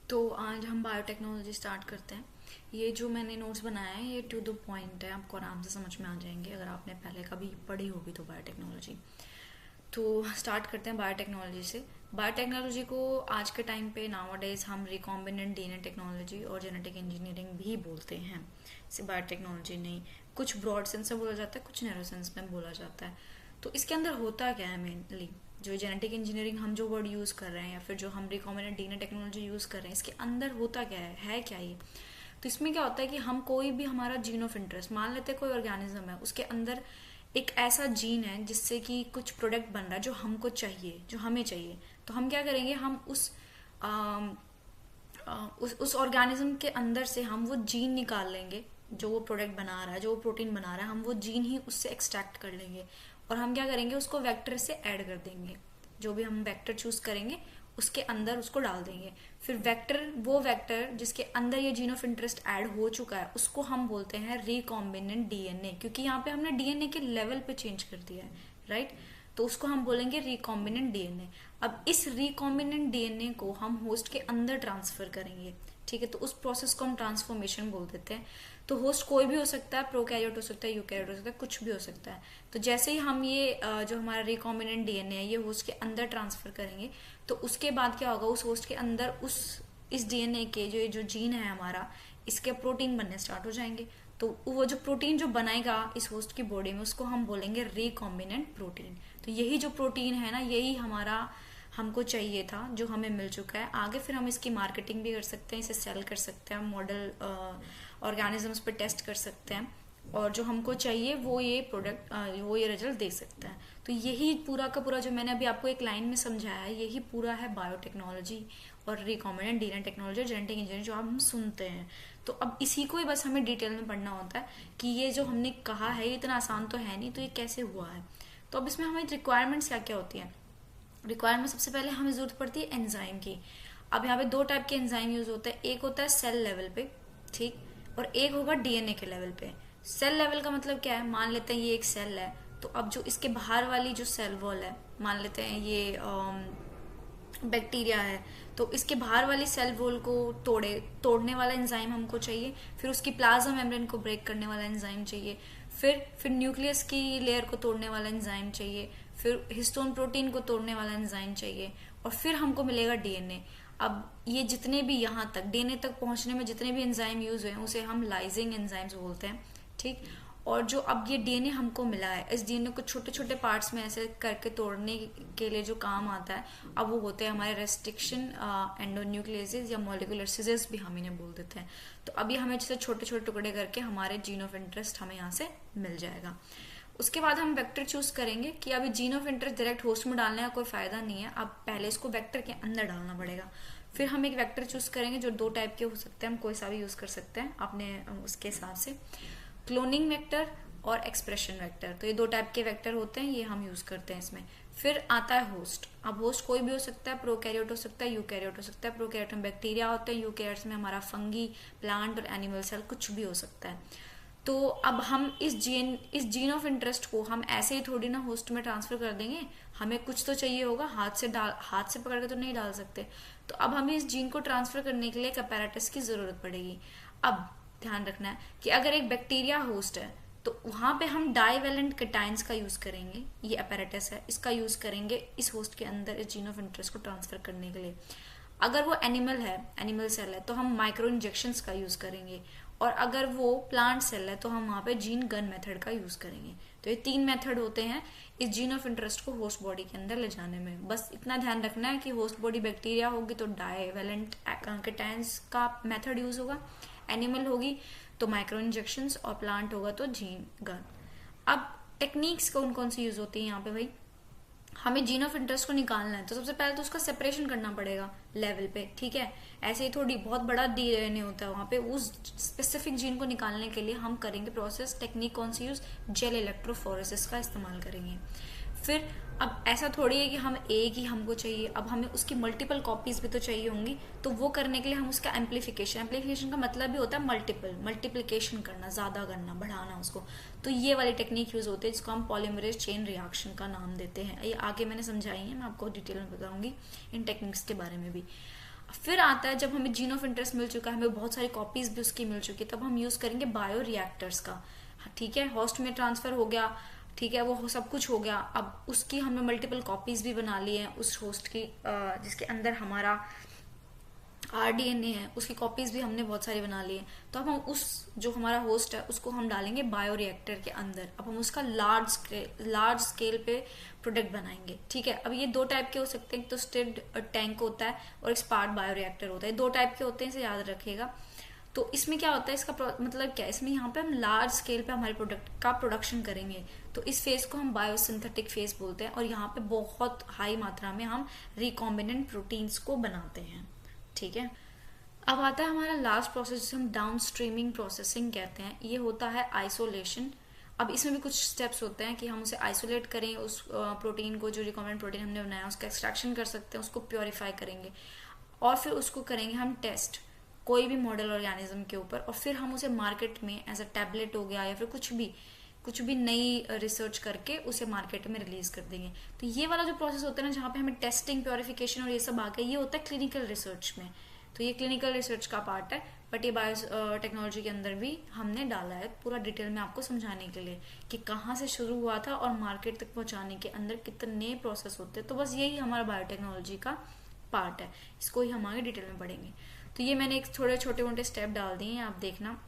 तो आज हम बायोटेक्नोलॉजी स्टार्ट करते हैं। ये जो मैंने नोट्स बनाया है ये टू द पॉइंट है, आपको आराम से समझ में आ जाएंगे अगर आपने पहले कभी पढ़ी होगी तो बायोटेक्नोलॉजी। तो स्टार्ट करते हैं बायोटेक्नोलॉजी से। बायोटेक्नोलॉजी को आज के टाइम पे नाउअडेज हम रिकॉम्बिनेंट डीएनए टेक्नोलॉजी और जेनेटिक इंजीनियरिंग भी बोलते हैं। इसे बायोटेक्नोलॉजी नहीं, कुछ ब्रॉड सेंस में बोला जाता है, कुछ नैरो सेंस में बोला जाता है। तो इसके अंदर होता क्या है मेनली, जो जेनेटिक इंजीनियरिंग हम जो वर्ड यूज़ कर रहे हैं या फिर जो हम रिकॉम्बिनेंट डीएनए टेक्नोलॉजी यूज़ कर रहे हैं, इसके अंदर होता क्या है क्या ये। तो इसमें क्या होता है कि हम कोई भी हमारा जीन ऑफ इंटरेस्ट मान लेते हैं, कोई ऑर्गेनिज्म है उसके अंदर एक ऐसा जीन है जिससे कि कुछ प्रोडक्ट बन रहा है जो हमको चाहिए, जो हमें चाहिए। तो हम क्या करेंगे, हम उस ऑर्गेनिज्म के अंदर से हम वो जीन निकाल लेंगे जो वो प्रोडक्ट बना रहा है, जो वो प्रोटीन बना रहा है, हम वो जीन ही उससे एक्सट्रैक्ट कर लेंगे और हम क्या करेंगे, उसको वेक्टर से ऐड कर देंगे। जो भी हम वेक्टर चूज करेंगे उसके अंदर उसको डाल देंगे। फिर वेक्टर, वो वेक्टर जिसके अंदर ये जीन ऑफ इंटरेस्ट ऐड हो चुका है, उसको हम बोलते हैं रिकॉम्बिनेंट डीएनए, क्योंकि यहाँ पे हमने डीएनए के लेवल पे चेंज कर दिया है, राइट। तो उसको हम बोलेंगे रिकॉम्बिनेंट डीएनए। अब इस रिकॉम्बिनेंट डीएनए को हम होस्ट के अंदर ट्रांसफर करेंगे, ठीक है। तो उस प्रोसेस को हम ट्रांसफॉर्मेशन बोल देते हैं। तो होस्ट कोई भी हो सकता है, प्रोकैरियोट हो सकता है, यूकैरियोट हो सकता है, कुछ भी हो सकता है। तो जैसे ही हम ये जो हमारा रिकॉम्बिनेंट डीएनए है ये होस्ट के अंदर ट्रांसफर करेंगे, तो उसके बाद क्या होगा, उस होस्ट के अंदर इस डीएनए के जो जीन है हमारा, इसके प्रोटीन बनने स्टार्ट हो जाएंगे। तो वो जो प्रोटीन जो बनेगा इस होस्ट की बॉडी में, उसको हम बोलेंगे रिकॉम्बिनेंट प्रोटीन। तो यही जो प्रोटीन है ना, यही हमारा हमको चाहिए था, जो हमें मिल चुका है। आगे फिर हम इसकी मार्केटिंग भी कर सकते हैं, इसे सेल कर सकते हैं, मॉडल ऑर्गेनिजम्स पे टेस्ट कर सकते हैं, और जो हमको चाहिए वो ये प्रोडक्ट, वो ये रिजल्ट दे सकता है। तो यही पूरा का पूरा जो मैंने अभी आपको एक लाइन में समझाया है, यही पूरा है बायोटेक्नोलॉजी और रिकॉम्बिनेंट डीएनए टेक्नोलॉजी और जेनेटिक इंजीनियरिंग जो आप हम सुनते हैं। तो अब इसी को ही बस हमें डिटेल में पढ़ना होता है कि ये जो हमने कहा है ये इतना आसान तो है नहीं, तो ये कैसे हुआ है। तो अब इसमें हमें रिक्वायरमेंट्स क्या क्या होती हैं। रिक्वायरमेंट सबसे पहले हमें जरूरत पड़ती है एंजाइम की। अब यहाँ पे दो टाइप के एंजाइम यूज होते हैं, एक होता है सेल लेवल पे, ठीक, और एक होगा डीएनए के लेवल पे। सेल लेवल का मतलब क्या है, मान लेते हैं ये एक सेल है, तो अब जो इसके बाहर वाली जो सेल वॉल है, मान लेते हैं ये बैक्टीरिया है, तो इसके बाहर वाली सेल वॉल को तोड़ने वाला एंजाइम हमको चाहिए। फिर उसकी प्लाज्मा मेम्ब्रेन को ब्रेक करने वाला एंजाइम चाहिए। फिर न्यूक्लियस की लेयर को तोड़ने वाला एंजाइम चाहिए। फिर हिस्टोन प्रोटीन को तोड़ने वाला एंजाइम चाहिए, और फिर हमको मिलेगा डीएनए। अब ये जितने भी यहाँ तक डीएनए तक पहुंचने में जितने भी एंजाइम यूज हुए हैं उसे हम लाइजिंग एंजाइम्स बोलते हैं, ठीक। और जो अब ये डीएनए हमको मिला है, इस डीएनए को छोटे छोटे पार्ट्स में ऐसे करके तोड़ने के लिए जो काम आता है, अब वो होते हैं हमारे रेस्ट्रिक्शन एंडोन्यूक्लियसेस या मॉलिक्यूलर सीजर्स भी हम इन्हें बोल देते हैं। तो अब ये हमें जैसे छोटे छोटे टुकड़े करके हमारे जीन ऑफ इंटरेस्ट हमें यहाँ से मिल जाएगा। उसके बाद हम वेक्टर चूज करेंगे कि अभी gene of interest direct host में डालने का कोई फायदा नहीं है, अब पहले इसको वेक्टर के अंदर डालना पड़ेगा। फिर हम एक वेक्टर चूज करेंगे जो दो टाइप के हो सकते हैं, हम कोई सा भी यूज कर सकते हैं अपने उसके हिसाब से, क्लोनिंग वेक्टर और एक्सप्रेशन वेक्टर। तो ये दो टाइप के वेक्टर होते हैं, ये हम यूज करते हैं इसमें। फिर आता है होस्ट। अब होस्ट कोई भी हो सकता है, प्रोकैरियोट हो सकता है, यूकैरियोट हो सकता है। प्रोकैरियोट में बैक्टीरिया होते हैं, यूकैरियोट्स में हमारा फंगी, प्लांट और एनिमल सेल, कुछ भी हो सकता है। तो अब हम इस जीन ऑफ इंटरेस्ट को हम ऐसे ही थोड़ी ना होस्ट में ट्रांसफर कर देंगे, हमें कुछ तो चाहिए होगा, हाथ से पकड़ के तो नहीं डाल सकते। तो अब हमें इस जीन को ट्रांसफर करने के लिए एक अपैरेटस की जरूरत पड़ेगी। अब ध्यान रखना है कि अगर एक बैक्टीरिया होस्ट है तो वहां पे हम डाइवेलेंट कैटाइंस का यूज करेंगे, ये अपैरेटस है, इसका यूज करेंगे इस होस्ट के अंदर इस जीन ऑफ इंटरेस्ट को ट्रांसफर करने के लिए। अगर वो एनिमल है, एनिमल सेल है, तो हम माइक्रो इंजेक्शंस का यूज करेंगे, और अगर वो प्लांट सेल है तो हम वहां पे जीन गन मेथड का यूज करेंगे। तो ये तीन मेथड होते हैं इस जीन ऑफ इंटरेस्ट को होस्ट बॉडी के अंदर ले जाने में। बस इतना ध्यान रखना है कि होस्ट बॉडी बैक्टीरिया होगी तो डाइवेलेंट कैटाइंस का मेथड यूज होगा, एनिमल होगी तो माइक्रो इंजेक्शंस, और प्लांट होगा तो जीन गन। अब टेक्निक्स कौन कौन सी यूज होती है यहाँ पे भाई, हमें जीन ऑफ इंटरेस्ट को निकालना है तो सबसे पहले तो उसका सेपरेशन करना पड़ेगा लेवल पे, ठीक है। ऐसे ही थोड़ी बहुत बड़ा डीएनए होता है, वहां पे उस स्पेसिफिक जीन को निकालने के लिए हम करेंगे प्रोसेस, टेक्निक कौन सी यूज, जेल इलेक्ट्रोफोरेसिस का इस्तेमाल करेंगे। फिर अब ऐसा थोड़ी है कि हम एक ही हमको चाहिए, अब हमें उसकी मल्टीपल कॉपीज भी तो चाहिए होंगी। तो वो करने के लिए हम उसका एम्पलीफिकेशन का मतलब भी होता है मल्टीप्लिकेशन करना, ज्यादा करना, बढ़ाना उसको। तो ये वाली टेक्निक यूज होती है जिसको हम पॉलीमरेज चेन रिएक्शन का नाम देते हैं। ये आगे मैंने समझाई है, मैं आपको डिटेल में बताऊंगी इन टेक्निक्स के बारे में भी। फिर आता है जब हमें जीन ऑफ इंटरेस्ट मिल चुका है, हमें बहुत सारी कॉपीज भी उसकी मिल चुकी है, तब हम यूज करेंगे बायो रिएक्टर्स का। ठीक है, होस्ट में ट्रांसफर हो गया, ठीक है, वो सब कुछ हो गया। अब उसकी हमने मल्टीपल कॉपीज भी बना ली है उस होस्ट की, जिसके अंदर हमारा RDNA है, उसकी कॉपीज भी हमने बहुत सारी बना ली है। तो अब हम उस जो हमारा होस्ट है उसको हम डालेंगे बायो रिएक्टर के अंदर। अब हम उसका लार्ज स्केल पे प्रोडक्ट बनाएंगे। ठीक है, अब ये दो टाइप के हो सकते हैं, एक तो स्टिर्ड टैंक होता है और एक स्पार्ट बायो रिएक्टर होता है, दो टाइप के होते हैं, इसे याद रखिएगा। तो इसमें क्या होता है, इसका मतलब क्या है, इसमें यहाँ पे हम लार्ज स्केल पे हमारे प्रोडक्ट का प्रोडक्शन करेंगे। तो इस फेज को हम बायोसिंथेटिक फेज बोलते हैं, और यहाँ पे बहुत हाई मात्रा में हम रिकॉम्बिनेंट प्रोटीन्स को बनाते हैं। ठीक है, अब आता है हमारा लास्ट प्रोसेस जिसे हम डाउन स्ट्रीमिंग प्रोसेसिंग कहते हैं। ये होता है आइसोलेशन। अब इसमें भी कुछ स्टेप्स होते हैं कि हम उसे आइसोलेट करें, उस प्रोटीन को, जो रिकॉम्बिनेंट प्रोटीन हमने बनाया उसका एक्सट्रैक्शन कर सकते हैं, उसको प्योरीफाई करेंगे और फिर उसको करेंगे हम टेस्ट कोई भी मॉडल ऑर्गेनिज्म के ऊपर, और फिर हम उसे मार्केट में एज अ टैबलेट हो गया या फिर कुछ भी नई रिसर्च करके उसे मार्केट में रिलीज कर देंगे। तो ये वाला जो प्रोसेस होता है ना, जहाँ पे हमें टेस्टिंग, प्योरिफिकेशन और ये सब आ गया, ये होता है क्लिनिकल रिसर्च में। तो ये क्लिनिकल रिसर्च का पार्ट है, बट ये बायो टेक्नोलॉजी के अंदर भी हमने डाला है पूरा डिटेल में आपको समझाने के लिए कि कहाँ से शुरू हुआ था और मार्केट तक पहुंचाने के अंदर कितने प्रोसेस होते हैं। तो बस यही हमारा बायोटेक्नोलॉजी का पार्ट है, इसको ही हम आगे डिटेल में पढ़ेंगे। तो ये मैंने एक थोड़े छोटे मोटे स्टेप डाल दिए हैं, आप देखना।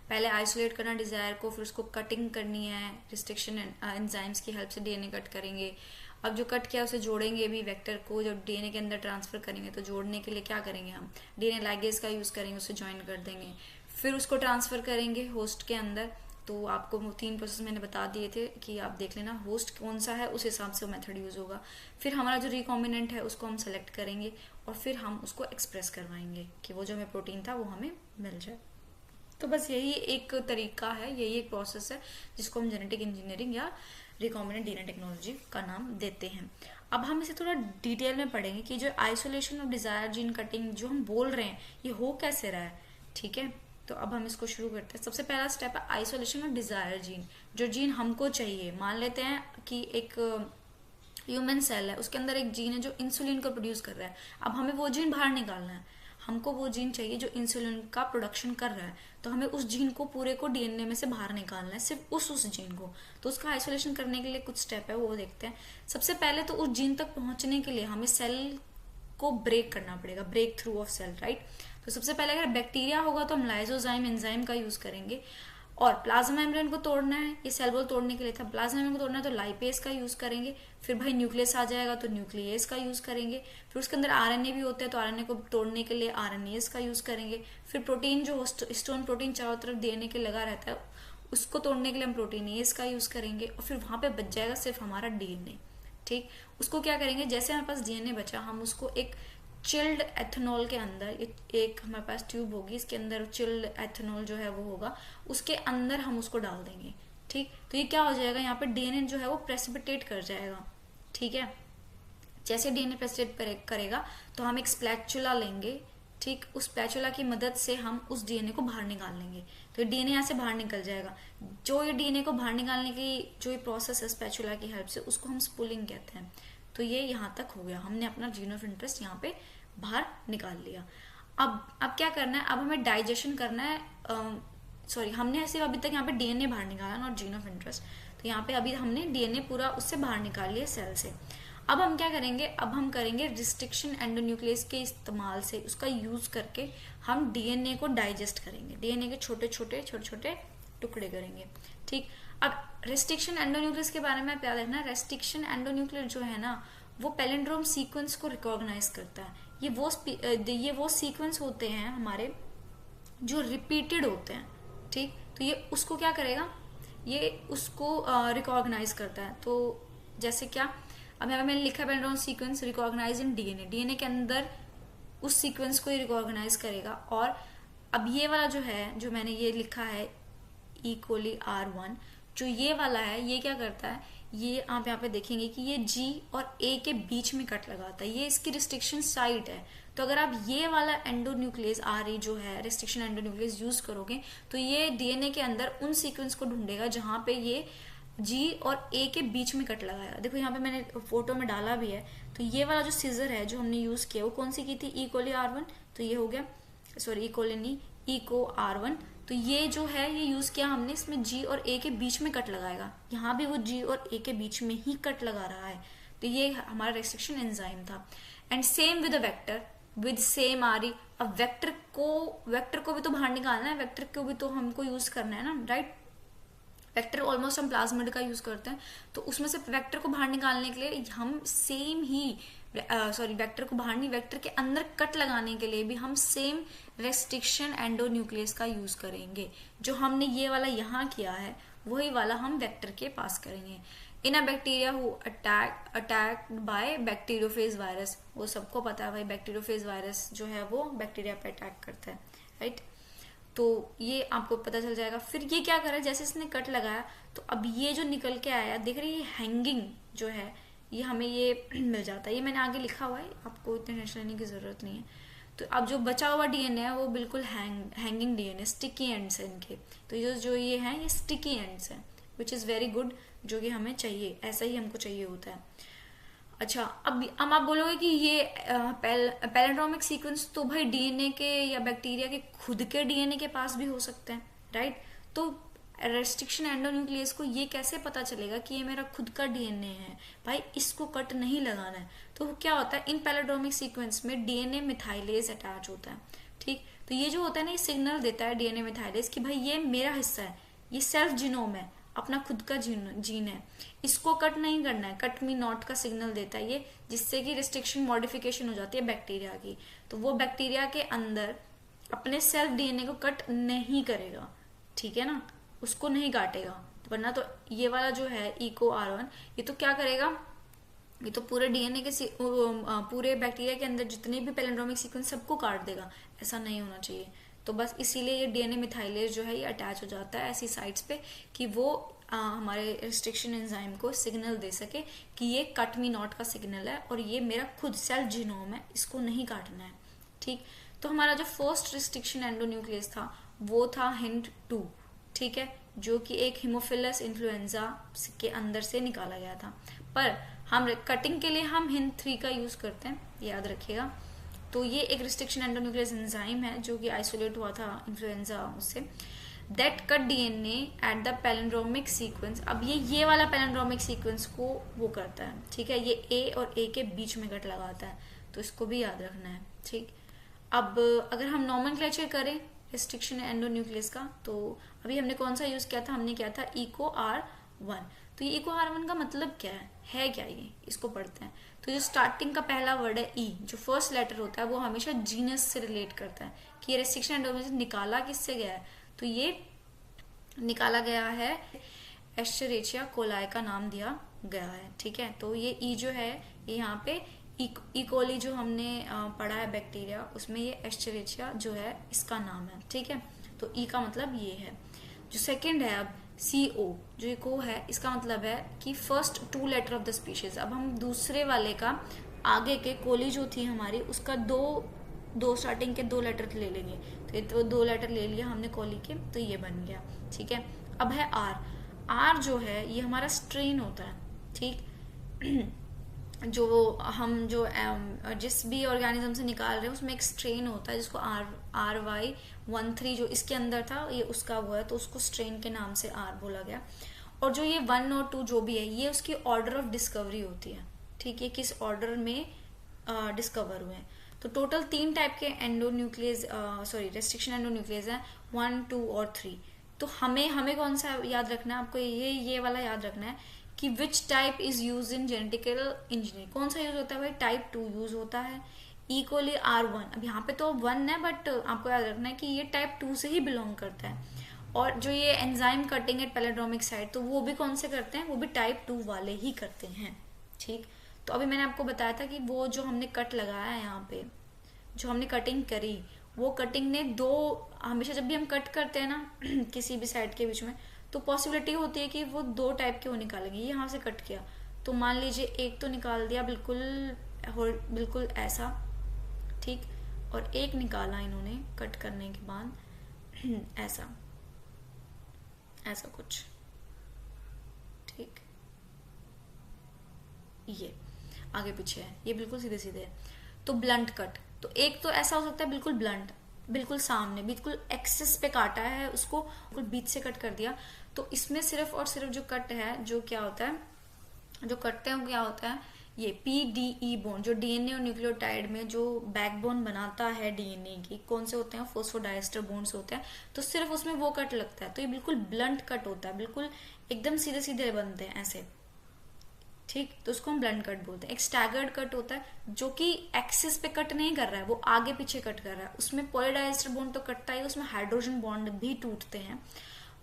पहले आइसोलेट करना डिजायर को, फिर उसको कटिंग करनी है, रिस्ट्रिक्शन एंजाइम्स की हेल्प से DNA कट करेंगे। अब जो कट किया उसे जोड़ेंगे भी वेक्टर को, जब DNA के अंदर ट्रांसफर करेंगे तो जोड़ने के लिए क्या करेंगे, हम DNA लाइगेज का यूज करेंगे, उसे ज्वाइन कर देंगे, फिर उसको ट्रांसफर करेंगे होस्ट के अंदर। तो आपको 3 प्रोसेस मैंने बता दिए थे कि आप देख लेना होस्ट कौन सा है, उस हिसाब से मेथड यूज होगा। फिर हमारा जो रिकॉम्बिनेंट है उसको हम सेलेक्ट करेंगे और फिर हम उसको एक्सप्रेस करवाएंगे कि वो जो हमें प्रोटीन था वो हमें मिल जाए। तो बस यही एक तरीका है, यही एक प्रोसेस है जिसको हम जेनेटिक इंजीनियरिंग या रिकॉम्बिनेंट DNA टेक्नोलॉजी का नाम देते हैं। अब हम इसे थोड़ा डिटेल में पढ़ेंगे कि जो आइसोलेशन और डिजायर जीन कटिंग जो हम बोल रहे हैं ये हो कैसे रहा है। ठीक है, तो अब हम इसको शुरू करते हैं। सबसे पहला स्टेप है आइसोलेशन और डिजायर जीन। जो जीन हमको चाहिए, मान लेते हैं कि एक ह्यूमन सेल है, उसके अंदर एक जीन है जो इंसुलिन को प्रोड्यूस कर रहा है। अब हमें वो जीन बाहर निकालना है, हमको वो जीन चाहिए जो इंसुलिन का प्रोडक्शन कर रहा है, तो हमें उस जीन को पूरे को DNA में से बाहर निकालना है, सिर्फ उस जीन को। तो उसका आइसोलेशन करने के लिए कुछ स्टेप है, वो देखते हैं। सबसे पहले तो उस जीन तक पहुंचने के लिए हमें सेल को ब्रेक करना पड़ेगा, break through of cell, right. तो सबसे पहले अगर बैक्टीरिया होगा तो हम लाइसोजाइम एंजाइम का यूज करेंगे, और प्लाज्मा मेम्ब्रेन को तोड़ना है, ये सेल वॉल तोड़ने के लिए था, प्लाज्मा मेम्ब्रेन को तोड़ना है तो लाइपेज का यूज करेंगे। फिर भाई न्यूक्लियस आ जाएगा तो न्यूक्लियस का यूज करेंगे। फिर उसके अंदर RNA भी होता है तो RNA को तोड़ने के लिए RNase का यूज करेंगे। फिर प्रोटीन जो हिस्टोन प्रोटीन चारों तरफ DNA के लगा रहता है, उसको तोड़ने के लिए हम प्रोटीनेज का यूज करेंगे, और फिर वहां पे बच जाएगा सिर्फ हमारा DNA। ठीक, उसको क्या करेंगे, जैसे हमारे पास DNA बचा, हम उसको एक चिल्ड एथेनॉल के अंदर, एक हमारे पास ट्यूब होगी, इसके अंदर चिल्ड एथेनॉल जो है वो होगा, उसके अंदर हम उसको डाल देंगे। ठीक, तो ये क्या हो जाएगा, यहाँ पे DNA जो है वो प्रेसिपिटेट कर जाएगा। ठीक है, जैसे DNA प्रेसिपिटेट करेगा तो हम एक स्पैचुला लेंगे। ठीक, उस स्पैचुला की मदद से हम उस DNA को बाहर निकाल लेंगे, तो ये DNA यहाँ से बाहर निकल जाएगा। जो ये DNA को बाहर निकालने की जो ये प्रोसेस है स्पैचुला की हेल्प से, उसको हम स्पूलिंग कहते हैं। तो ये यहाँ तक हो गया, हमने अपना जीन ऑफ इंटरेस्ट यहाँ पे बाहर निकाल लिया। अब क्या करना है, अब हमें डाइजेशन करना है। हमने सिर्फ अभी तक यहाँ पे DNA बाहर निकाला ना, और जीन ऑफ इंटरेस्ट। तो यहाँ पे अभी हमने DNA पूरा उससे बाहर निकाल लिया सेल से। अब हम क्या करेंगे, अब हम करेंगे रिस्ट्रिक्शन एंडोन्यूक्लियस के इस्तेमाल से, उसका यूज करके हम DNA को डाइजेस्ट करेंगे, DNA के छोटे छोटे टुकड़े करेंगे। ठीक, अब रेस्ट्रिक्शन एंडोन्यूक्लियस के बारे में आप याद रखना, रेस्ट्रिक्शन एंडोन्यूक्लियस जो है ना, वो पैलिंड्रोम सीक्वेंस को रिकॉग्नाइज करता है। ये वो सीक्वेंस होते हैं हमारे जो रिपीटेड होते हैं। ठीक, तो ये उसको क्या करेगा, ये उसको रिकॉग्नाइज करता है। तो जैसे क्या, अब यहाँ पे मैंने लिखा है पैलिंड्रोम सीक्वेंस रिकॉग्नाइज इन DNA के अंदर उस सीक्वेंस को ही रिकॉग्नाइज करेगा। और अब ये वाला जो है, जो मैंने ये लिखा है E. coli R1, जो ये वाला है, ये क्या करता है, ये आप यहाँ पे देखेंगे कि ये G और A के बीच में कट लगाता है, ये इसकी रिस्ट्रिक्शन साइट है। तो अगर आप ये वाला एंडोन्यूक्लियस RE जो है रिस्ट्रिक्शन एंडोन्यूक्लियस यूज करोगे, तो ये DNA के अंदर उन सीक्वेंस को ढूंढेगा जहां पे ये जी और ए के बीच में कट लगाया। देखो यहाँ पे मैंने फोटो में डाला भी है। तो ये वाला जो सीजर है जो हमने यूज किया वो कौन सी की थी, ई कोली R1। तो ये हो गया, सॉरी ई कोली नहीं, ई को R1। तो ये जो है ये यूज किया हमने, इसमें जी और ए के बीच में कट लगाएगा। यहाँ भी वो जी और ए के बीच में ही कट लगा रहा है। तो ये हमारा रेस्ट्रिक्शन एंजाइम था। And same with vector, with same R E. अब वेक्टर को भी तो बाहर निकालना है, वेक्टर को भी तो हमको यूज करना है ना, राइट। वेक्टर ऑलमोस्ट हम प्लाज्मिड का यूज करते हैं, तो उसमें से वेक्टर को बाहर निकालने के लिए हम सेम ही, सॉरी वेक्टर को बाहर नहीं, वेक्टर के अंदर कट लगाने के लिए भी हम सेम रेस्ट्रिक्शन एंडोन्यूक्लियस का यूज करेंगे। जो हमने ये वाला यहाँ किया है वही वाला हम वेक्टर के पास करेंगे। In a bacteria who attacked by bacteriophage virus, वो सबको पता है भाई, बैक्टीरियोफेज वायरस जो है वो बैक्टीरिया पे अटैक करता है, राइट। तो ये आपको पता चल जाएगा। फिर ये क्या करा, जैसे इसने कट लगाया तो अब ये जो निकल के आया, देख रहे हैं, ये हैंगिंग जो है ये हमें ये मिल जाता है। ये मैंने आगे लिखा हुआ है, आपको इतने टेंशन लेने की जरूरत नहीं है। तो अब जो बचा हुआ डीएनए है वो बिल्कुल हैंगिंग डीएनए, स्टिकी एंड्स है इनके। तो जो ये है ये स्टिकी एंड्स है, विच इज वेरी गुड, जो कि हमें चाहिए, ऐसा ही हमको चाहिए होता है। अच्छा, अब आप बोलोगे कि ये पैलिंड्रोमिक सीक्वेंस तो भाई डीएनए के या बैक्टीरिया के खुद के डीएनए के पास भी हो सकते हैं, राइट। तो रेस्ट्रिक्शन एंडोन्यूक्लियस को ये कैसे पता चलेगा कि ये मेरा खुद का डीएनए है, भाई इसको कट नहीं लगाना है। तो क्या होता है, इन पैलिंड्रोमिक सीक्वेंस में डीएनए मिथाइलेज अटैच होता है, ठीक। तो ये जो होता है ना, ये सिग्नल देता है डीएनए मिथाइलेज कि भाई ये मेरा हिस्सा है, ये सेल्फ जीनोम है, अपना खुद का जीन है, इसको कट नहीं करना है। कट मी नॉट का सिग्नल देता है ये, जिससे कि रिस्ट्रिक्शन मॉडिफिकेशन हो जाती है बैक्टीरिया की। तो वो बैक्टीरिया के अंदर अपने सेल्फ डीएनए को कट नहीं करेगा, ठीक है ना, उसको नहीं काटेगा। तो वरना तो ये वाला जो है इको R1, ये तो क्या करेगा, ये तो पूरे डीएनए के पूरे बैक्टीरिया के अंदर जितने भी पैलिंड्रोमिक सीक्वेंस सबको काट देगा। ऐसा नहीं होना चाहिए। तो बस इसीलिए ये डीएनए मिथाइलेज जो है ये अटैच हो जाता है ऐसी साइट्स पे कि वो हमारे रिस्ट्रिक्शन एंजाइम को सिग्नल दे सके कि ये कट मी नॉट का सिग्नल है और ये मेरा खुद सेल्फ जीनोम है, इसको नहीं काटना है, ठीक। तो हमारा जो फर्स्ट रिस्ट्रिक्शन एंडोन्यूक्लियस था वो था HINT2, ठीक है, जो कि एक हिमोफिलस इन्फ्लुएंजा के अंदर से निकाला गया था। पर हम कटिंग के लिए हम HINT3 का यूज करते हैं, याद रखिएगा। तो ये एक रिस्ट्रिक्शन एंडोन्यूक्लियस एंजाइम है जो कि आइसोलेट हुआ था इन्फ्लुएंजा उससे, that cut DNA at the palindromic sequence. अब ये वाला पैलिंड्रोमिक सीक्वेंस को वो करता है, ठीक है, ये ए और ए के बीच में कट लगाता है, तो इसको भी याद रखना है, ठीक। अब अगर हम नॉमेनक्लेचर करें रिस्ट्रिक्शन एंडोन्यूक्लियस का, तो अभी हमने कौन सा यूज किया था, हमने किया था इको R1। तो ये इको R1 का मतलब क्या है क्या ये, इसको पढ़ते हैं। तो जो स्टार्टिंग का पहला वर्ड है ई, जो फर्स्ट लेटर होता है वो हमेशा जीनस से रिलेट करता है कि ये रेस्ट्रिक्शन एंडोन्यूक्लियस निकाला किससे गया है। तो ये निकाला गया है एस्चेरिचिया कोलाई का नाम दिया गया है, ठीक है। तो ये ई जो है ये यहाँ पे इकोली जो हमने पढ़ा है बैक्टीरिया, उसमें ये एस्चेरिचिया जो है इसका नाम है, ठीक है। तो ई का मतलब ये है। जो सेकंड है अब CO, जो ये को है इसका मतलब है कि first 2 letter of the species. अब हम दूसरे वाले का आगे के कोली जो थी हमारी उसका दो स्टार्टिंग के 2 लेटर ले लेंगे। तो ये तो 2 लेटर ले लिया हमने कोली के, तो ये बन गया, ठीक है। अब है R जो है ये हमारा स्ट्रेन होता है, ठीक। जो हम जिस भी ऑर्गेनिज्म से निकाल रहे हैं उसमें एक स्ट्रेन होता है जिसको RY13 जो इसके अंदर था ये उसका वो है, तो उसको स्ट्रेन के नाम से R बोला गया। और जो ये 1 और 2 जो भी है ये उसकी ऑर्डर ऑफ डिस्कवरी होती है, ठीक है, किस ऑर्डर में डिस्कवर हुए हैं। तो टोटल 3 टाइप के एंडोन्यूक्लियस रेस्ट्रिक्शन एंडोन्यूक्लियस है, 1, 2 और 3। तो हमें कौन सा याद रखना है, आपको ये वाला याद रखना है कि which type is use in genetical engineering. कौन सा यूज होता है भाई, टाइप 2 यूज होता है। इकोली R1, अब यहाँ पे तो 1 है बट आपको याद रखना है कि ये टाइप 2 से ही बिलोंग करता है। और जो ये enzyme cutting at palindromic site, तो वो भी कौन से करते हैं, वो भी टाइप 2 वाले ही करते हैं, ठीक। तो अभी मैंने आपको बताया था कि वो जो हमने कट लगाया है यहाँ पे, जो हमने कटिंग करी, वो कटिंग ने हमेशा जब भी हम कट करते हैं ना किसी भी साइड के बीच में, तो पॉसिबिलिटी होती है कि वो 2 टाइप के वो निकालेंगे। ये यहाँ से कट किया तो मान लीजिए एक तो निकाल दिया बिल्कुल ऐसा, ठीक, और एक निकाला इन्होंने कट करने के बाद ऐसा कुछ, ये आगे पीछे है, ये बिल्कुल सीधे सीधे है। तो ब्लंट कट, तो एक तो ऐसा हो सकता है बिल्कुल ब्लंट, बिल्कुल सामने, बिल्कुल एक्सिस पे काटा है उसको, बिल्कुल बीच से कट कर दिया। तो इसमें सिर्फ और सिर्फ जो कट है, जो क्या होता है, जो कटते हैं वो क्या होता है, ये PDE बोन, जो डीएनए और न्यूक्लियोटाइड में जो बैकबोन बनाता है डीएनए की, कौन से होते हैं, फोस्फोडाइस्टर बोन्स होते हैं, तो सिर्फ उसमें वो कट लगता है। तो ये बिल्कुल ब्लंट कट होता है, बिल्कुल एकदम सीधे सीधे बनते हैं ऐसे, ठीक। तो उसको हम ब्लंट कट बोलते हैं। एक स्टैगर्ड कट होता है जो कि एक्सिस पे कट नहीं कर रहा है, वो आगे पीछे कट कर रहा है। उसमें पॉलीडाइस्टर बॉन्ड तो कटता ही, उसमें हाइड्रोजन बॉन्ड भी टूटते हैं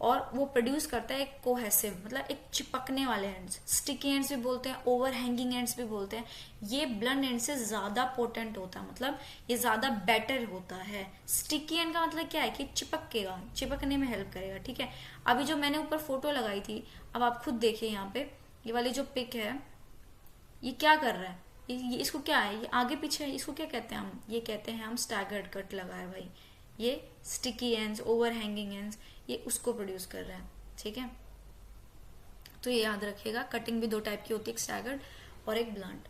और वो प्रोड्यूस करता है एक कोहेसिव, मतलब एक चिपकने वाले एंड्स, स्टिकी एंड्स भी बोलते हैं, ओवर हैंगिंग एंड्स भी बोलते हैं। ये ब्लंट एंड से ज्यादा पोटेंट होता है, मतलब ये ज्यादा बेटर होता है। स्टिकी एंड का मतलब क्या है कि चिपकेगा, चिपकने में हेल्प करेगा, ठीक है। अभी जो मैंने ऊपर फोटो लगाई थी, अब आप खुद देखिए यहाँ पे, ये वाली जो पिक है, ये क्या कर रहा है, ये इसको क्या है, ये आगे पीछे है, इसको क्या कहते हैं हम, ये कहते हैं हम स्टैगर्ड कट लगा है भाई। ये sticky ends, over hanging ends, ये उसको प्रोड्यूस कर रहा है, ठीक है। तो ये याद रखिएगा, कटिंग भी दो टाइप की होती है, एक स्टैगर्ड और एक ब्लंट।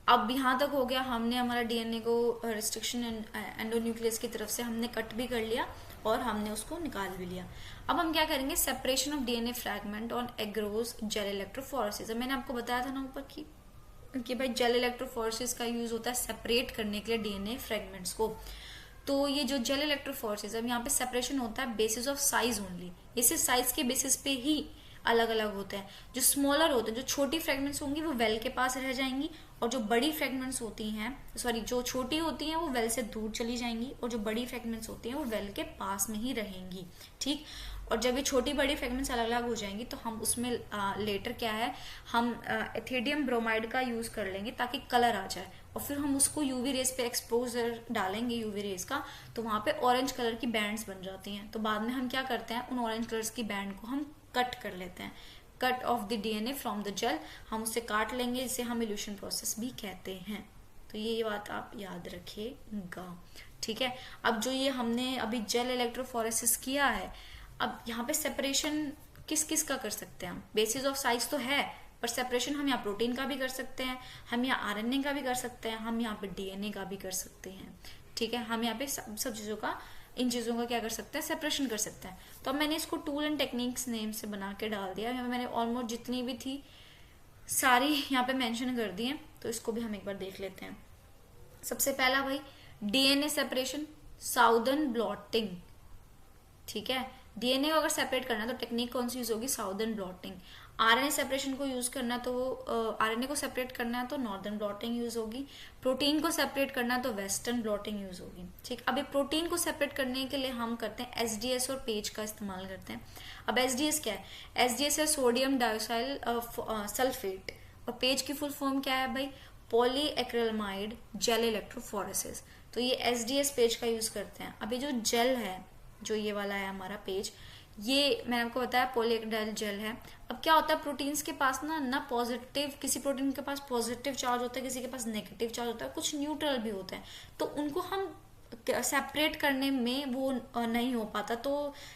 अब यहाँ तक हो गया, हमने हमारा डीएनए को रिस्ट्रिक्शन एंडोन्यूक्लियस की तरफ से हमने कट भी कर लिया और हमने उसको निकाल भी लिया। अब हम क्या करेंगे, separation of DNA fragment on एग्रोज gel electrophoresis. मैंने आपको बताया था ना ऊपर कि भाई जेल इलेक्ट्रोफोरेसिस का यूज होता है सेपरेट करने के लिए डीएनए फ्रेगमेंट्स को। तो ये जो जेल इलेक्ट्रोफोरेसिस, अब यहाँ पे सेपरेशन होता है बेसिस ऑफ साइज ओनली, ये सिर्फ साइज के बेसिस पे ही अलग अलग होते हैं। जो स्मॉलर होते हैं, जो छोटी फ्रेगमेंट्स होंगी वो वेल के पास रह जाएंगी, और जो बड़ी फ्रेगमेंट्स होती हैं, सॉरी, जो छोटी होती हैं वो वेल से दूर चली जाएंगी, और जो बड़ी फ्रेगमेंट्स होती हैं वो वेल के पास में ही रहेंगी, ठीक। और जब ये छोटी बड़ी फ्रेगमेंट्स अलग अलग हो जाएंगी तो हम उसमें लेटर क्या है, हम एथिडियम ब्रोमाइड का यूज कर लेंगे ताकि कलर आ जाए, और फिर हम उसको यूवी रेस पे एक्सपोजर डालेंगे यूवी रेस का, तो वहां पे ऑरेंज कलर की बैंड्स बन जाती हैं। तो बाद में हम क्या करते हैं, उन ऑरेंज कलर्स की बैंड को हम कट कर लेते हैं, cut of the DNA from the gel, हम उससे काट लेंगे, जिसे हम इल्यूशन प्रोसेस भी कहते हैं। तो ये बात आप याद रखिएगा, ठीक है। अब जो ये हमने अभी जेल इलेक्ट्रोफोरेसिस किया है, अब यहाँ पे सेपरेशन किस किस का कर सकते हैं हम, बेसिस ऑफ साइज तो है, पर सेपरेशन हम यहाँ प्रोटीन का भी कर सकते हैं, हम यहाँ आरएनए का भी कर सकते हैं, हम यहाँ पे डीएनए का भी कर सकते हैं, ठीक है। हम यहाँ पे सब चीजों का, इन चीजों का क्या कर सकते हैं, सेपरेशन कर सकते हैं। तो अब मैंने इसको टूल एंड टेक्निक्स नेम से बना के डाल दिया। यहाँ पे मैंने ऑलमोस्ट जितनी भी थी सारी यहाँ पे मेंशन कर दी है, तो इसको भी हम एक बार देख लेते हैं। सबसे पहला भाई डीएनए सेपरेशन, साउदर्न ब्लॉटिंग, ठीक है। डीएनए को अगर सेपरेट करना है तो टेक्निक कौन सी यूज होगी, साउदर्न ब्लॉटिंग। आरएनए सेपरेशन को यूज करना तो आरएनए को सेपरेट करना है तो नॉर्दर्न ब्लॉटिंग यूज होगी। प्रोटीन को सेपरेट करना है तो वेस्टर्न ब्लॉटिंग यूज होगी, ठीक। अब ये प्रोटीन को सेपरेट करने के लिए हम करते हैं एसडीएस और पेज का इस्तेमाल करते हैं। अब एसडीएस क्या है, एसडीएस है सोडियम डाइऑक्साइल सल्फेट, और पेज की फुल फॉर्म क्या है भाई, पॉलीएक्रिलामाइड जेल इलेक्ट्रोफोरेसिस। तो ये एसडीएस पेज का यूज करते हैं। अब ये जो जेल है, जो ये वाला है हमारा पेज, ये मैंने आपको बताया पॉलीएक्रिलामाइड जेल है। अब क्या होता है, प्रोटीन्स के पास ना पॉजिटिव, किसी प्रोटीन के पास पॉजिटिव चार्ज होता है, किसी के पास नेगेटिव चार्ज होता है, कुछ न्यूट्रल भी होते हैं, तो उनको हम सेपरेट करने में वो नहीं हो पाता। तो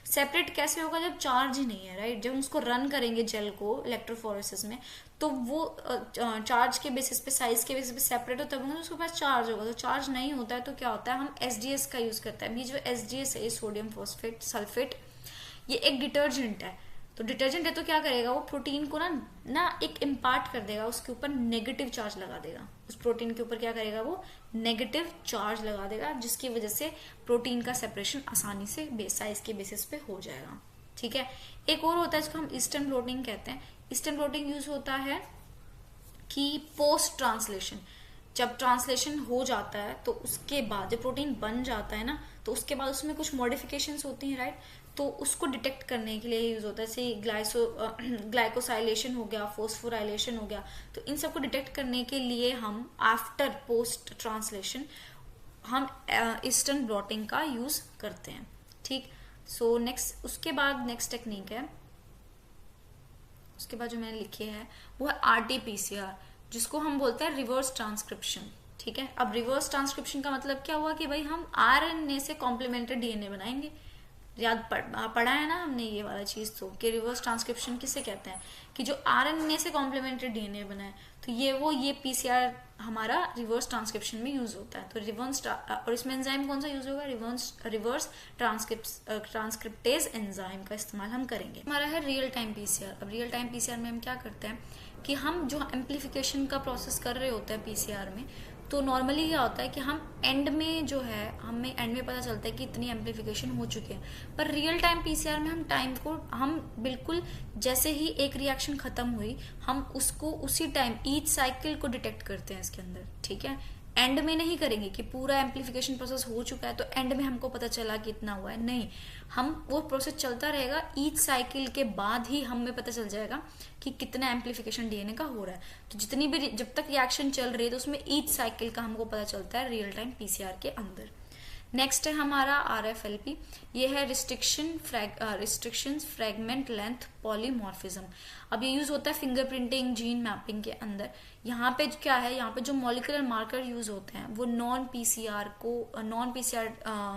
सेपरेट कैसे होगा, जब चार्ज ही नहीं है, राइट। जब हम उसको रन करेंगे जेल को इलेक्ट्रोफोरेसिस में, तो वो चार्ज के बेसिस पे, साइज के बेसिस पे सेपरेट होता है, उसके पास चार्ज होगा। तो चार्ज नहीं होता है तो क्या होता है, हम एसडीएस का यूज करते हैं। ये जो एसडीएस है, सोडियम फॉस्फेट सल्फेट, ये एक डिटर्जेंट है। तो डिटर्जेंट है तो क्या करेगा, वो प्रोटीन को ना एक इम्पार्ट कर देगा, उसके ऊपर नेगेटिव चार्ज लगा देगा, उस प्रोटीन के ऊपर क्या करेगा, वो नेगेटिव चार्ज लगा देगा, जिसकी वजह से प्रोटीन का सेपरेशन आसानी से साइज के बेसिस पे हो जाएगा, ठीक है। एक और होता है जिसको हम ईस्टर्न ब्लॉटिंग कहते हैं। ईस्टर्न ब्लॉटिंग यूज होता है कि पोस्ट ट्रांसलेशन, जब ट्रांसलेशन हो जाता है तो उसके बाद जब प्रोटीन बन जाता है ना, तो उसके बाद उसमें कुछ मॉडिफिकेशंस होती हैं, राइट। तो उसको डिटेक्ट करने के लिए यूज होता है, जैसे ग्लाइकोसाइलेशन हो गया, फॉस्फोराइलेशन हो गया। तो इन सबको डिटेक्ट करने के लिए हम आफ्टर पोस्ट ट्रांसलेशन हम ईस्टर्न ब्लॉटिंग का यूज करते हैं, ठीक। सो नेक्स्ट, उसके बाद नेक्स्ट टेक्निक है, उसके बाद जो मैंने लिखी है वो है आरटीपीसीआर, जिसको हम बोलते हैं रिवर्स ट्रांसक्रिप्शन, ठीक है। अब रिवर्स ट्रांसक्रिप्शन का मतलब क्या हुआ कि भाई हम आरएनए से कॉम्प्लीमेंट्री डीएनए बनाएंगे, पढ़ा है ना हमने ये वाला चीज, तो कि रिवर्स ट्रांसक्रिप्शन किसे कहते हैं, कि जो आरएनए से कॉम्प्लीमेंट्री डीएनए बना है, तो ये पीसीआर हमारा रिवर्स ट्रांसक्रिप्शन में यूज होता है। तो रिवर्स, और इसमें एंजाइम कौन सा यूज होगा, रिवर्स ट्रांसक्रिप्टेज एंजाइम का इस्तेमाल हम करेंगे। हमारा है रियल टाइम पीसीआर। अब रियल टाइम पीसीआर में हम क्या करते हैं कि हम जो एम्प्लीफिकेशन का प्रोसेस कर रहे होते हैं पीसीआर में, तो नॉर्मली क्या होता है कि हम एंड में जो है, हमें एंड में पता चलता है कि इतनी एम्प्लीफिकेशन हो चुकी है। पर रियल टाइम पीसीआर में हम टाइम को, हम बिल्कुल जैसे ही एक रिएक्शन खत्म हुई, हम उसको उसी टाइम ईच साइकिल को डिटेक्ट करते हैं इसके अंदर, ठीक है। एंड में नहीं करेंगे कि पूरा एम्प्लीफिकेशन प्रोसेस हो चुका है तो एंड में हमको पता चला कि इतना हुआ है, नहीं, हम वो प्रोसेस चलता रहेगा, ईच साइकिल के बाद ही हमें पता चल जाएगा कि कितना एम्प्लीफिकेशन डीएनए का हो रहा है। तो जितनी भी, जब तक रिएक्शन चल रही है तो उसमें ईच साइकिल का हमको पता चलता है रियल टाइम पीसीआर के अंदर। नेक्स्ट है हमारा RFLP। ये है रिस्ट्रिक्शन फ्रेगमेंट लेंथ पॉलीमॉर्फिज्म। अब ये यूज होता है फिंगरप्रिंटिंग, जीन मैपिंग के अंदर। यहाँ पे क्या है, यहाँ पे जो मॉलिक्यूलर मार्कर यूज होते हैं वो नॉन पीसीआर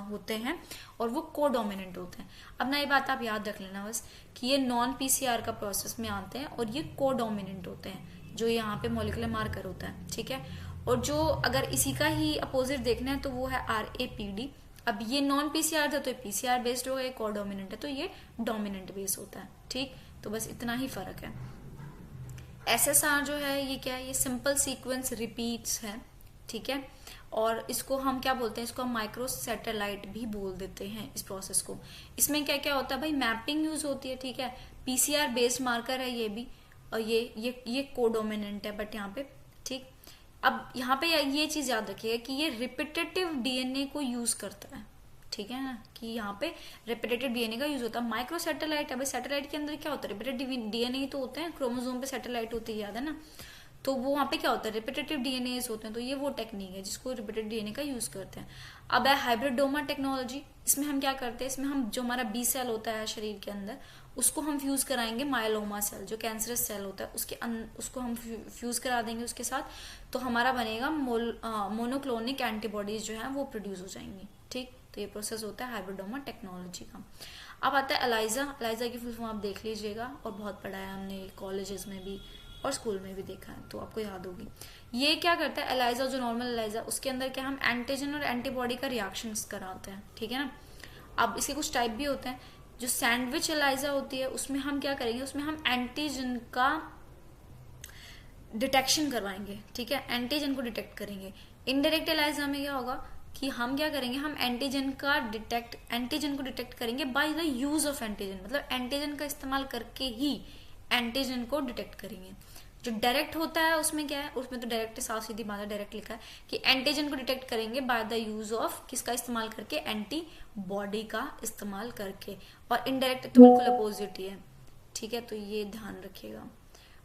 होते हैं और वो कोडोमिनेंट होते हैं। अब ना ये बात आप याद रख लेना बस कि ये नॉन पीसीआर का प्रोसेस में आते हैं और ये कोडोमिनेंट होते हैं, जो यहाँ पे मॉलिक्यूलर मार्कर होता है, ठीक है। और जो अगर इसी का ही अपोजिट देखना है तो वो है RAPD। अब ये नॉन पीसीआर था तो ये पीसीआर बेस्ड होगा, ये कोडोमिनेंट है तो ये डोमिनेंट बेस होता है, ठीक। तो बस इतना ही फर्क है। SSR जो है ये क्या है, ये सिंपल सीक्वेंस रिपीट्स है, ठीक है। और इसको हम क्या बोलते हैं, इसको हम माइक्रो सैटेलाइट भी बोल देते हैं इस प्रोसेस को। इसमें क्या क्या होता है भाई, मैपिंग यूज होती है, ठीक है। पीसीआर बेस्ड मार्कर है ये भी, और ये कोडोमिनेंट है बट यहाँ पे, ठीक। अब यहाँ पे ये चीज याद रखिएगा कि ये रिपीटेटिव डीएनए को यूज करता है, ठीक है ना, कि यहाँ पे रिपीटेटिव डीएनए का यूज होता है। माइक्रो सैटेलाइट, अब सैटेलाइट के अंदर क्या होता है, रिपीटेटिव डीएनए ही तो होते हैं, क्रोमोसोम पे सैटेलाइट होती है, याद है ना। तो वो वहाँ पे क्या होता है, रिपीटेटिव डीएनए होते हैं, तो ये वो टेक्निक है जिसको रिपीटेटिव डीएनए का यूज करते हैं। अब है हाइब्रिडोमा टेक्नोलॉजी। इसमें हम क्या करते हैं, इसमें हम जो हमारा बी सेल होता है शरीर के अंदर, उसको हम फ्यूज कराएंगे माइलोमा सेल, जो कैंसरस सेल होता है उसको हम फ्यूज करा देंगे उसके साथ, तो हमारा बनेगा मोनोक्लोनिक एंटीबॉडीज जो है वो प्रोड्यूस हो जाएंगी, ठीक। तो ये प्रोसेस होता है हाइब्रिडोमा टेक्नोलॉजी का। अब आता है एलाइजा की फुल फॉर्म आप देख लीजिएगा, और बहुत पढ़ा है हमने कॉलेजेस में भी और स्कूल में भी देखा है, तो आपको याद होगी। ये क्या करता है एलाइजा, जो नॉर्मल एलाइजा, उसके अंदर क्या हम एंटीजन और एंटीबॉडी का रिएक्शन कराते हैं, ठीक है ना। अब इसके कुछ टाइप भी होते हैं। जो सैंडविच एलाइजा होती है उसमें हम क्या करेंगे, उसमें हम एंटीजन का डिटेक्शन करवाएंगे, ठीक है, एंटीजन को डिटेक्ट करेंगे। इनडायरेक्ट एलाइजा में क्या होगा कि हम क्या करेंगे, हम एंटीजन को डिटेक्ट करेंगे by the use of antigen, मतलब एंटीजन का इस्तेमाल करके ही एंटीजन को डिटेक्ट करेंगे। जो डायरेक्ट होता है उसमें क्या है, उसमें तो डायरेक्ट साफ सीधी बात है, डायरेक्ट लिखा है कि एंटीजन को डिटेक्ट करेंगे बाय द यूज ऑफ, किसका इस्तेमाल करके, एंटीबॉडी का इस्तेमाल करके। और इनडायरेक्ट तो बिल्कुल अपोजिट ही है, ठीक है, तो ये ध्यान रखिएगा।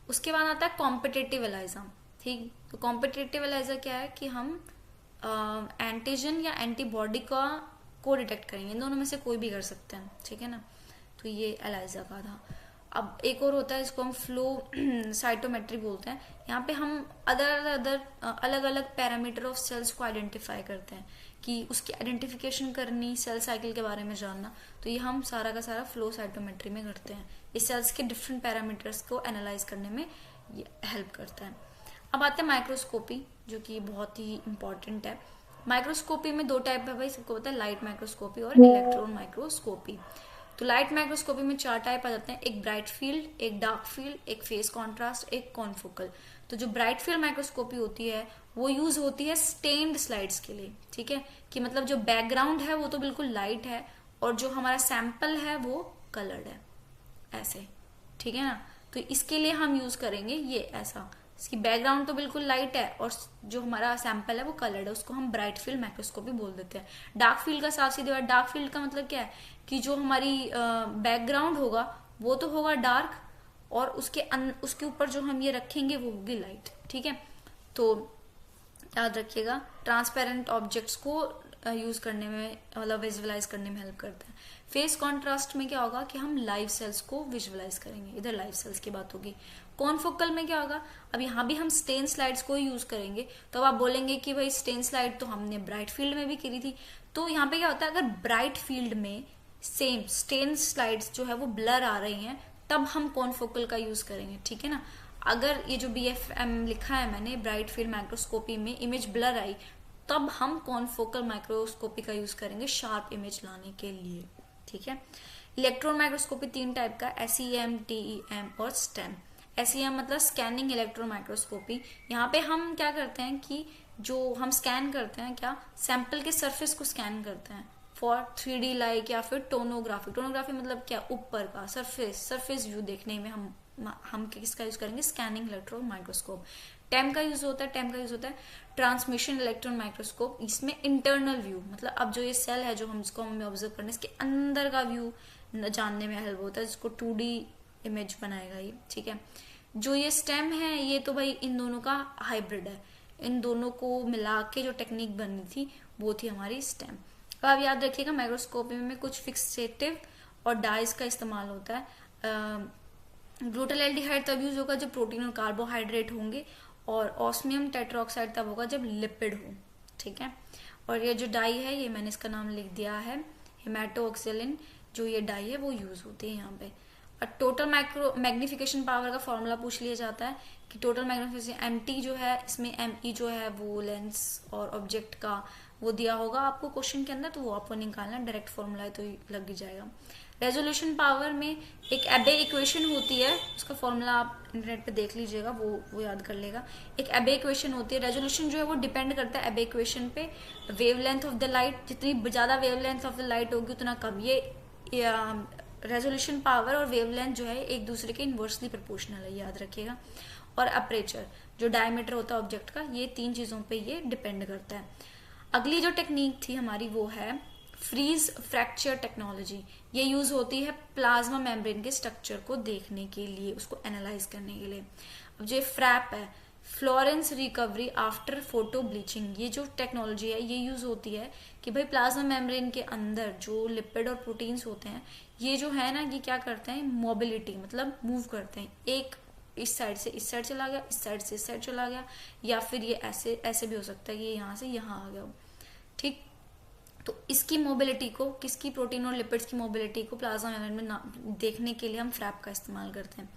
उसके बाद आता है कॉम्पिटेटिव एलाइजा, ठीक। तो कॉम्पिटेटिव एलाइजा क्या है कि हम एंटीजन या एंटीबॉडी को डिटेक्ट करेंगे, इन दोनों में से कोई भी कर सकते हैं, ठीक है ना। तो ये एलाइजा का था। अब एक और होता है, इसको हम फ्लो साइटोमेट्री बोलते हैं। यहाँ पे हम अलग अलग पैरामीटर ऑफ सेल्स को आइडेंटिफाई करते हैं, कि उसकी आइडेंटिफिकेशन करनी, सेल साइकिल के बारे में जानना, तो ये हम सारा का सारा फ्लो साइटोमेट्री में करते हैं। इस सेल्स के डिफरेंट पैरामीटर्स को एनालाइज करने में ये हेल्प करता है। अब आते हैं माइक्रोस्कोपी, जो कि बहुत ही इंपॉर्टेंट है। माइक्रोस्कोपी में दो टाइप है भाई, सबको पता है, लाइट माइक्रोस्कोपी और इलेक्ट्रॉन माइक्रोस्कोपी। तो लाइट माइक्रोस्कोपी में 4 टाइप आ जाते हैं, एक ब्राइट फील्ड, एक डार्क फील्ड, एक फेस कॉन्ट्रास्ट, एक कॉन्फोकल। तो जो ब्राइट फील्ड माइक्रोस्कोपी होती है वो यूज होती है स्टेन्ड स्लाइड्स के लिए, ठीक है, कि मतलब जो बैकग्राउंड है वो तो बिल्कुल लाइट है और जो हमारा सैंपल है वो कलर्ड है, ऐसे, ठीक है ना। तो इसके लिए हम यूज करेंगे ये ऐसा, इसकी बैकग्राउंड तो बिल्कुल लाइट है और जो हमारा सैंपल है वो कलर्ड है, उसको हम ब्राइट फील्ड माइक्रोस्कोपी बोल देते हैं। डार्क फील्ड का साफ सीधे बात, डार्क फील्ड का मतलब क्या है कि जो हमारी बैकग्राउंड होगा वो तो होगा डार्क और उसके ऊपर जो हम ये रखेंगे वो होगी लाइट, ठीक है। तो याद रखिएगा, ट्रांसपेरेंट ऑब्जेक्ट्स को यूज करने में, मतलब विजुअलाइज करने में हेल्प करता है। फेस कॉन्ट्रास्ट में क्या होगा कि हम लाइव सेल्स को विजुअलाइज करेंगे, इधर लाइव सेल्स की बात होगी। कॉनफोकल में क्या होगा, अब यहाँ भी हम स्टेन स्लाइड्स को यूज करेंगे। तो अब आप बोलेंगे कि भाई स्टेन स्लाइड तो हमने ब्राइट फील्ड में भी करी थी, तो यहाँ पे क्या होता है, अगर ब्राइट फील्ड में सेम स्टेन स्लाइड्स जो है वो ब्लर आ रही हैं, तब हम कॉन्फोकल का यूज करेंगे, ठीक है ना। अगर ये जो BFM लिखा है मैंने, ब्राइट फील्ड माइक्रोस्कोपी में इमेज ब्लर आई, तब हम कॉन्फोकल माइक्रोस्कोपी का यूज करेंगे शार्प इमेज लाने के लिए, ठीक है। इलेक्ट्रॉन माइक्रोस्कोपी 3 टाइप का, SEM, TEM और STEM। SEM मतलब स्कैनिंग इलेक्ट्रॉन माइक्रोस्कोपी। यहाँ पे हम क्या करते हैं कि जो हम स्कैन करते हैं, क्या सैंपल के सरफेस को स्कैन करते हैं फॉर 3D लाइक या फिर टोनोग्राफी। टोनोग्राफी मतलब क्या, ऊपर का सरफेस व्यू देखने में हम किसका यूज करेंगे, स्कैनिंग इलेक्ट्रॉन माइक्रोस्कोप। टेम का यूज होता है ट्रांसमिशन इलेक्ट्रॉन माइक्रोस्कोप। इसमें इंटरनल व्यू मतलब अब जो ये सेल है जो हम इसको हमें ऑब्जर्व करना है, इसके अंदर का व्यू जानने में हेल्प होता है, जिसको 2D इमेज बनाएगा ये, ठीक है। जो ये स्टेम है, ये तो भाई इन दोनों का हाइब्रिड है, इन दोनों को मिला के जो टेक्निक बनी थी वो थी हमारी स्टेम। अब आप याद रखिएगा, माइक्रोस्कोपी में कुछ फिक्सेटिव और डाइज का इस्तेमाल होता है। ग्लूटाल्डिहाइड तब यूज होगा जब प्रोटीन और कार्बोहाइड्रेट होंगे, और ऑस्मियम टेट्राऑक्साइड तब होगा जब लिपिड हो, ठीक है। और ये जो डाई है, ये मैंने इसका नाम लिख दिया है हेमाटोऑक्सिलिन, जो ये डाई है वो यूज होती है यहाँ पे। और टोटल मैग्निफिकेशन पावर का फॉर्मूला पूछ लिया जाता है कि टोटल मैग्निफिकेशन MT जो है, इसमें ME जो है वो लेंस और ऑब्जेक्ट का वो दिया होगा आपको क्वेश्चन के अंदर, तो वो आपको निकालना, डायरेक्ट फॉर्मूला है तो लग ही जाएगा। रेजोल्यूशन पावर में एक एबे इक्वेशन होती है, उसका फॉर्मूला आप इंटरनेट पे देख लीजिएगा, वो याद कर लेगा। एक एबे इक्वेशन होती है। रेजोल्यूशन जो है वो डिपेंड करता है एबे इक्वेशन पे, वेवलेंथ ऑफ द लाइट, जितनी ज्यादा वेवलेंथ ऑफ द लाइट होगी उतना कम। ये रेजोल्यूशन पावर और वेवलेंथ जो है एक दूसरे के इनवर्सली प्रोपोर्शनल है, याद रखिएगा। और अपर्चर जो डायमीटर होता है ऑब्जेक्ट का, ये 3 चीजों पे ये डिपेंड करता है। अगली जो टेक्निक थी हमारी वो है फ्रीज फ्रैक्चर टेक्नोलॉजी। ये यूज होती है प्लाज्मा मेम्ब्रेन के स्ट्रक्चर को देखने के लिए, उसको एनालाइज करने के लिए। अब जो फ्रैप है, Florence recovery after photo bleaching, ये जो टेक्नोलॉजी है ये यूज होती है कि भाई प्लाज्मा मेम्ब्रेन के अंदर जो लिपिड और प्रोटीन्स होते हैं, ये जो है ना, ये क्या करते हैं, मोबिलिटी मतलब मूव करते हैं। एक इस साइड से इस साइड चला गया, इस साइड से इस साइड चला गया, या फिर ये ऐसे ऐसे भी हो सकता है कि ये यहाँ से यहाँ आ गया, ठीक। तो इसकी मोबिलिटी को, किसकी, प्रोटीन और लिपिड्स की मोबिलिटी को प्लाज्मा मेम्ब्रेन में देखने के लिए हम फ्रैप का इस्तेमाल करते हैं।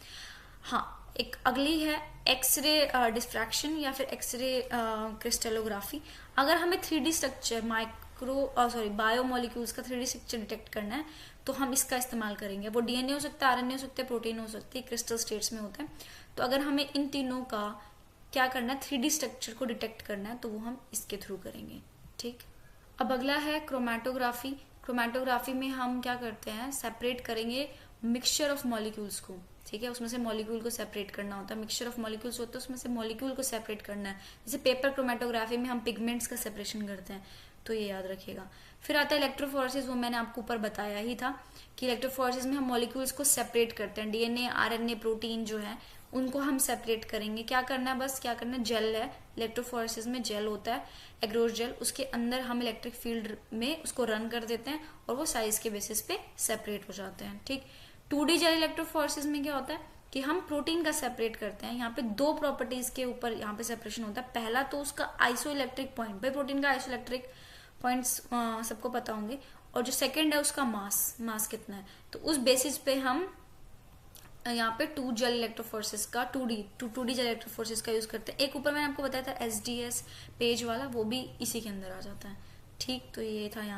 हाँ, एक अगली है एक्सरे डिफ्रैक्शन या फिर एक्सरे क्रिस्टलोग्राफी। अगर हमें 3D स्ट्रक्चर बायोमोलिक्यूल्स का 3D स्ट्रक्चर डिटेक्ट करना है तो हम इसका इस्तेमाल करेंगे। वो DNA हो सकता है, RNA हो सकता है, प्रोटीन हो सकती है, क्रिस्टल स्टेट्स में होता है। तो अगर हमें इन तीनों का क्या करना है, 3D स्ट्रक्चर को डिटेक्ट करना है, तो वो हम इसके थ्रू करेंगे, ठीक। अब अगला है क्रोमैटोग्राफी। क्रोमैटोग्राफी में हम क्या करते हैं, सेपरेट करेंगे मिक्सचर ऑफ मॉलिक्यूल्स को, ठीक है। उसमें से मॉलिक्यूल को सेपरेट करना होता है, मिक्सचर ऑफ मॉलिक्यूल्स होता है, उसमें से मॉलिक्यूल को सेपरेट करना है। जैसे पेपर क्रोमैटोग्राफी में हम पिगमेंट्स का सेपरेशन करते हैं, तो ये याद रखिएगा। फिर आता है इलेक्ट्रोफोरेसिस, वो मैंने आपको ऊपर बताया ही था कि इलेक्ट्रोफोरेसिस में हम मॉलिक्यूल्स को सेपरेट करते हैं। DNA, RNA, प्रोटीन जो है उनको हम सेपरेट करेंगे। क्या करना है, बस क्या करना है, जेल है, इलेक्ट्रोफोरेसिस में जेल होता है, एग्रोस जेल, उसके अंदर हम इलेक्ट्रिक फील्ड में उसको रन कर देते हैं और वो साइज के बेसिस पे सेपरेट हो जाते हैं, ठीक। 2D जेल इलेक्ट्रोफोरेसिस में क्या होता है कि हम प्रोटीन का सेपरेट करते हैं। यहाँ पे 2 प्रॉपर्टीज के ऊपर यहाँ पे सेपरेशन होता है। पहला तो उसका आइसोइलेक्ट्रिक पॉइंट, भाई प्रोटीन का आइसोइलेक्ट्रिक पॉइंट्स सबको पता होंगे। और जो सेकंड है उसका मास कितना है, तो उस बेसिस पे हम यहाँ पे 2D जेल इलेक्ट्रोफोरेसिस का यूज करते हैं। एक ऊपर मैंने आपको बताया था SDS पेज वाला, वो भी इसी के अंदर आ जाता है, ठीक। तो ये था यहाँ